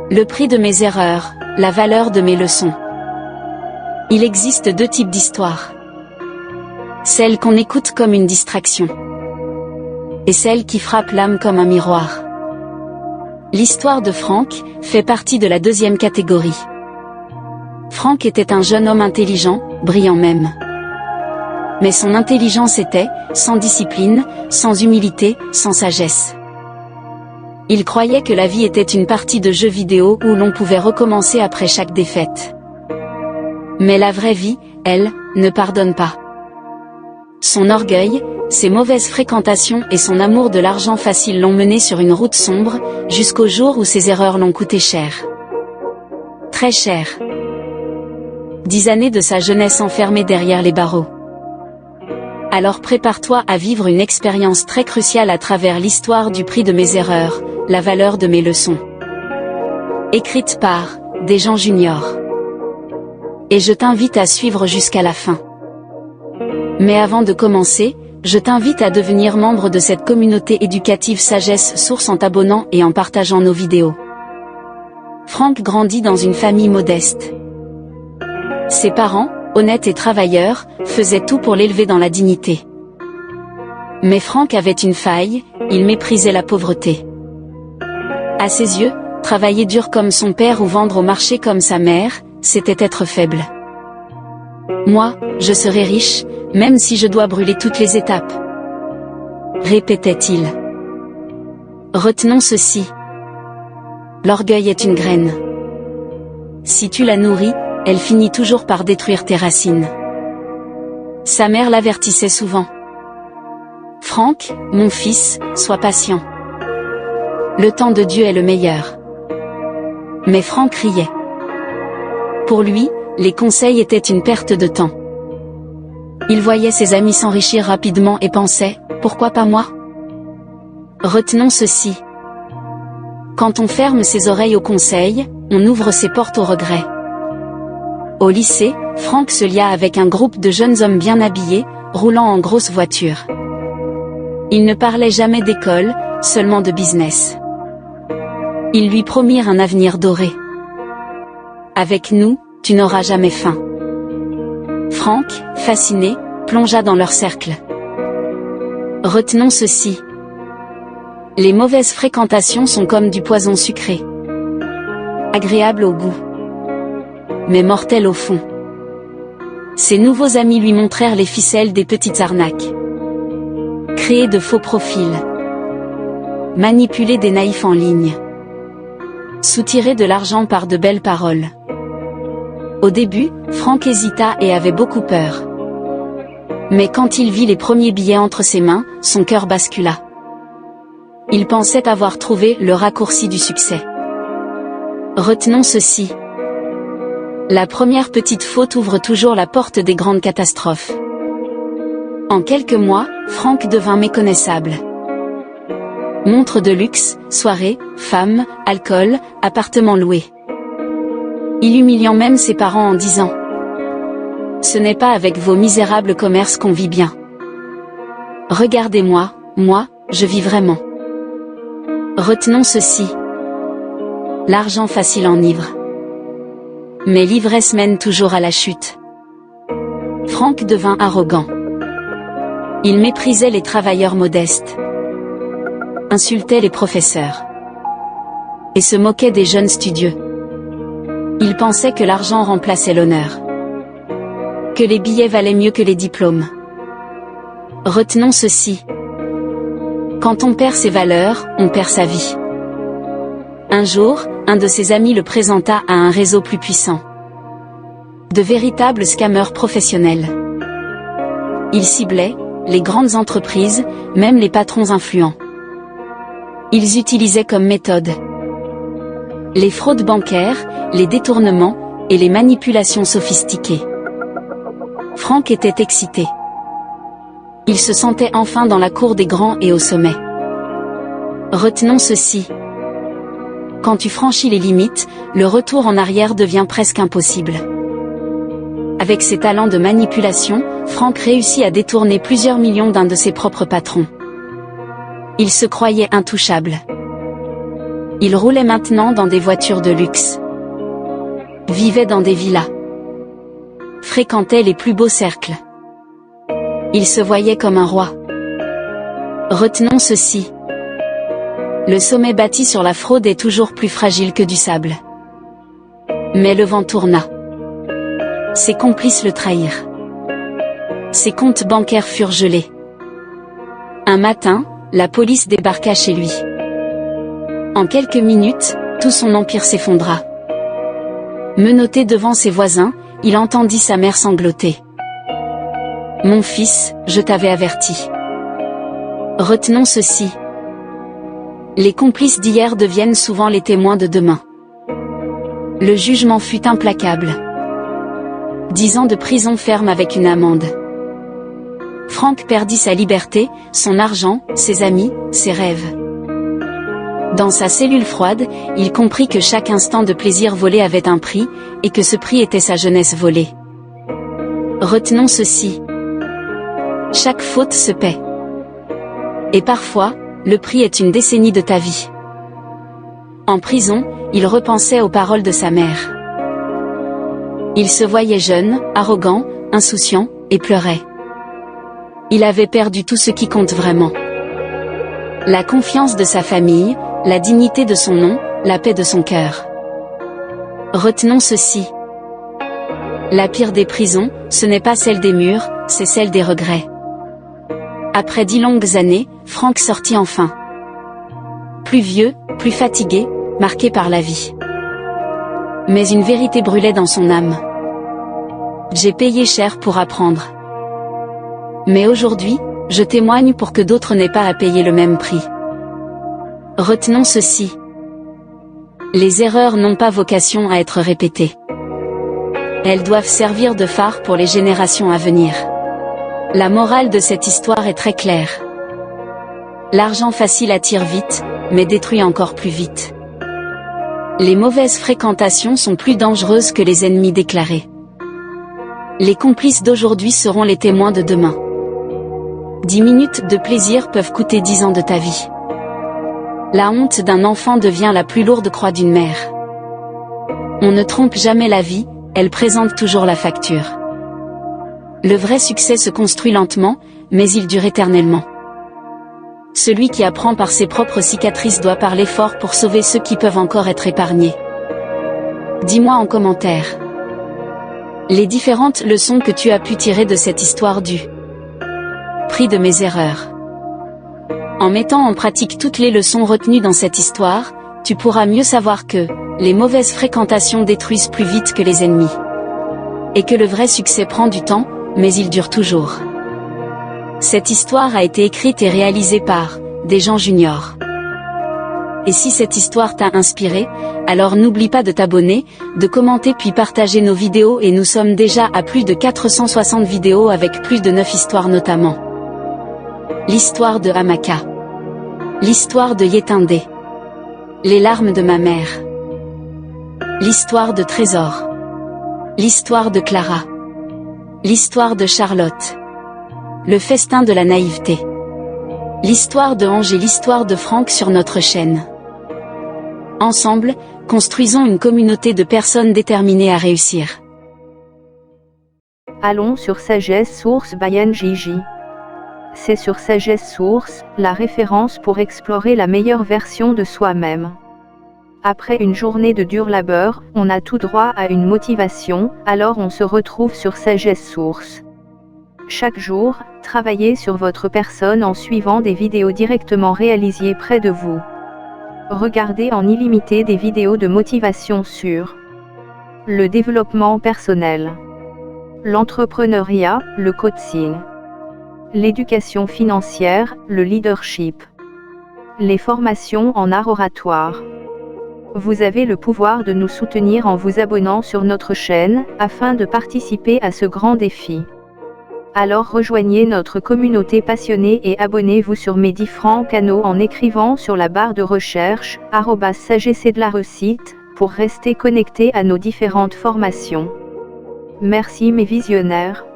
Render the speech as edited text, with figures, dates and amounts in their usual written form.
Le prix de mes erreurs, la valeur de mes leçons. Il existe deux types d'histoires. Celle qu'on écoute comme une distraction. Et celle qui frappe l'âme comme un miroir. L'histoire de Franck fait partie de la deuxième catégorie. Franck était un jeune homme intelligent, brillant même. Mais son intelligence était, sans discipline, sans humilité, sans sagesse. Il croyait que la vie était une partie de jeu vidéo où l'on pouvait recommencer après chaque défaite. Mais la vraie vie, elle, ne pardonne pas. Son orgueil, ses mauvaises fréquentations et son amour de l'argent facile l'ont mené sur une route sombre, jusqu'au jour où ses erreurs l'ont coûté cher. Très cher. 10 années de sa jeunesse enfermée derrière les barreaux. Alors prépare-toi à vivre une expérience très cruciale à travers l'histoire du prix de mes erreurs, la valeur de mes leçons. Écrite par Desjans Junior. Et je t'invite à suivre jusqu'à la fin. Mais avant de commencer, je t'invite à devenir membre de cette communauté éducative Sagesse Source en t'abonnant et en partageant nos vidéos. Franck grandit dans une famille modeste. Ses parents, honnêtes et travailleurs, faisaient tout pour l'élever dans la dignité. Mais Franck avait une faille, il méprisait la pauvreté. À ses yeux, travailler dur comme son père ou vendre au marché comme sa mère, c'était être faible. Moi, je serai riche, même si je dois brûler toutes les étapes, répétait-il. Retenons ceci. L'orgueil est une graine. Si tu la nourris, elle finit toujours par détruire tes racines. Sa mère l'avertissait souvent. Franck, mon fils, sois patient. Le temps de Dieu est le meilleur. Mais Franck riait. Pour lui, les conseils étaient une perte de temps. Il voyait ses amis s'enrichir rapidement et pensait, pourquoi pas moi? Retenons ceci. Quand on ferme ses oreilles aux conseils, on ouvre ses portes au regret. Au lycée, Franck se lia avec un groupe de jeunes hommes bien habillés, roulant en grosse voiture. Ils ne parlaient jamais d'école, seulement de business. Ils lui promirent un avenir doré. Avec nous, tu n'auras jamais faim. Franck, fasciné, plongea dans leur cercle. Retenons ceci. Les mauvaises fréquentations sont comme du poison sucré. Agréable au goût, mais mortel au fond. Ses nouveaux amis lui montrèrent les ficelles des petites arnaques. Créer de faux profils. Manipuler des naïfs en ligne. Soutirer de l'argent par de belles paroles. Au début, Franck hésita et avait beaucoup peur. Mais quand il vit les premiers billets entre ses mains, son cœur bascula. Il pensait avoir trouvé le raccourci du succès. Retenons ceci. La première petite faute ouvre toujours la porte des grandes catastrophes. En quelques mois, Franck devint méconnaissable. Montres de luxe, soirées, femmes, alcool, appartements loués. Il humiliant même ses parents en disant « Ce n'est pas avec vos misérables commerces qu'on vit bien. Regardez-moi, moi, je vis vraiment. » Retenons ceci. L'argent facile enivre. Mais l'ivresse mène toujours à la chute. Franck devint arrogant. Il méprisait les travailleurs modestes. Insultait les professeurs. Et se moquait des jeunes studieux. Il pensait que l'argent remplaçait l'honneur. Que les billets valaient mieux que les diplômes. Retenons ceci. Quand on perd ses valeurs, on perd sa vie. Un jour, un de ses amis le présenta à un réseau plus puissant. De véritables scammers professionnels. Ils ciblaient les grandes entreprises, même les patrons influents. Ils utilisaient comme méthode les fraudes bancaires, les détournements, et les manipulations sophistiquées. Franck était excité. Il se sentait enfin dans la cour des grands et au sommet. Retenons ceci. Quand tu franchis les limites, le retour en arrière devient presque impossible. Avec ses talents de manipulation, Franck réussit à détourner plusieurs millions d'un de ses propres patrons. Il se croyait intouchable. Il roulait maintenant dans des voitures de luxe. Vivait dans des villas. Fréquentait les plus beaux cercles. Il se voyait comme un roi. Retenons ceci. Le sommet bâti sur la fraude est toujours plus fragile que du sable. Mais le vent tourna. Ses complices le trahirent. Ses comptes bancaires furent gelés. Un matin, la police débarqua chez lui. En quelques minutes, tout son empire s'effondra. Menotté devant ses voisins, il entendit sa mère sangloter. « Mon fils, je t'avais averti. » Retenons ceci. Les complices d'hier deviennent souvent les témoins de demain. Le jugement fut implacable. 10 ans de prison ferme avec une amende. Franck perdit sa liberté, son argent, ses amis, ses rêves. Dans sa cellule froide, il comprit que chaque instant de plaisir volé avait un prix, et que ce prix était sa jeunesse volée. Retenons ceci. Chaque faute se paie. Et parfois, le prix est une décennie de ta vie. En prison, il repensait aux paroles de sa mère. Il se voyait jeune, arrogant, insouciant, et pleurait. Il avait perdu tout ce qui compte vraiment. La confiance de sa famille, la dignité de son nom, la paix de son cœur. Retenons ceci. La pire des prisons, ce n'est pas celle des murs, c'est celle des regrets. Après 10 longues années, Franck sortit enfin. Plus vieux, plus fatigué, marqué par la vie. Mais une vérité brûlait dans son âme. J'ai payé cher pour apprendre. Mais aujourd'hui, je témoigne pour que d'autres n'aient pas à payer le même prix. Retenons ceci. Les erreurs n'ont pas vocation à être répétées. Elles doivent servir de phare pour les générations à venir. La morale de cette histoire est très claire. L'argent facile attire vite, mais détruit encore plus vite. Les mauvaises fréquentations sont plus dangereuses que les ennemis déclarés. Les complices d'aujourd'hui seront les témoins de demain. 10 minutes de plaisir peuvent coûter 10 ans de ta vie. La honte d'un enfant devient la plus lourde croix d'une mère. On ne trompe jamais la vie, elle présente toujours la facture. Le vrai succès se construit lentement, mais il dure éternellement. Celui qui apprend par ses propres cicatrices doit parler fort pour sauver ceux qui peuvent encore être épargnés. Dis-moi en commentaire les différentes leçons que tu as pu tirer de cette histoire du prix de mes erreurs. En mettant en pratique toutes les leçons retenues dans cette histoire, tu pourras mieux savoir que les mauvaises fréquentations détruisent plus vite que les ennemis. Et que le vrai succès prend du temps, mais il dure toujours. Cette histoire a été écrite et réalisée par Desjans Junior. Et si cette histoire t'a inspiré, alors n'oublie pas de t'abonner, de commenter puis partager nos vidéos et nous sommes déjà à plus de 460 vidéos avec plus de 9 histoires notamment. L'histoire de Hamaka. L'histoire de Yétindé. Les larmes de ma mère. L'histoire de Trésor. L'histoire de Clara. L'histoire de Charlotte. Le festin de la naïveté. L'histoire de Ange et l'histoire de Franck sur notre chaîne. Ensemble, construisons une communauté de personnes déterminées à réussir. Allons sur Sagesse Source by NJJ. C'est sur Sagesse Source, la référence pour explorer la meilleure version de soi-même. Après une journée de dur labeur, on a tout droit à une motivation, alors on se retrouve sur Sagesse Source. Chaque jour, travaillez sur votre personne en suivant des vidéos directement réalisées près de vous. Regardez en illimité des vidéos de motivation sur le développement personnel, l'entrepreneuriat, le coaching, l'éducation financière, le leadership, les formations en art oratoire. Vous avez le pouvoir de nous soutenir en vous abonnant sur notre chaîne, afin de participer à ce grand défi. Alors rejoignez notre communauté passionnée et abonnez-vous sur mes différents canaux en écrivant sur la barre de recherche @sagesse_de-la-réussite pour rester connecté à nos différentes formations. Merci mes visionnaires.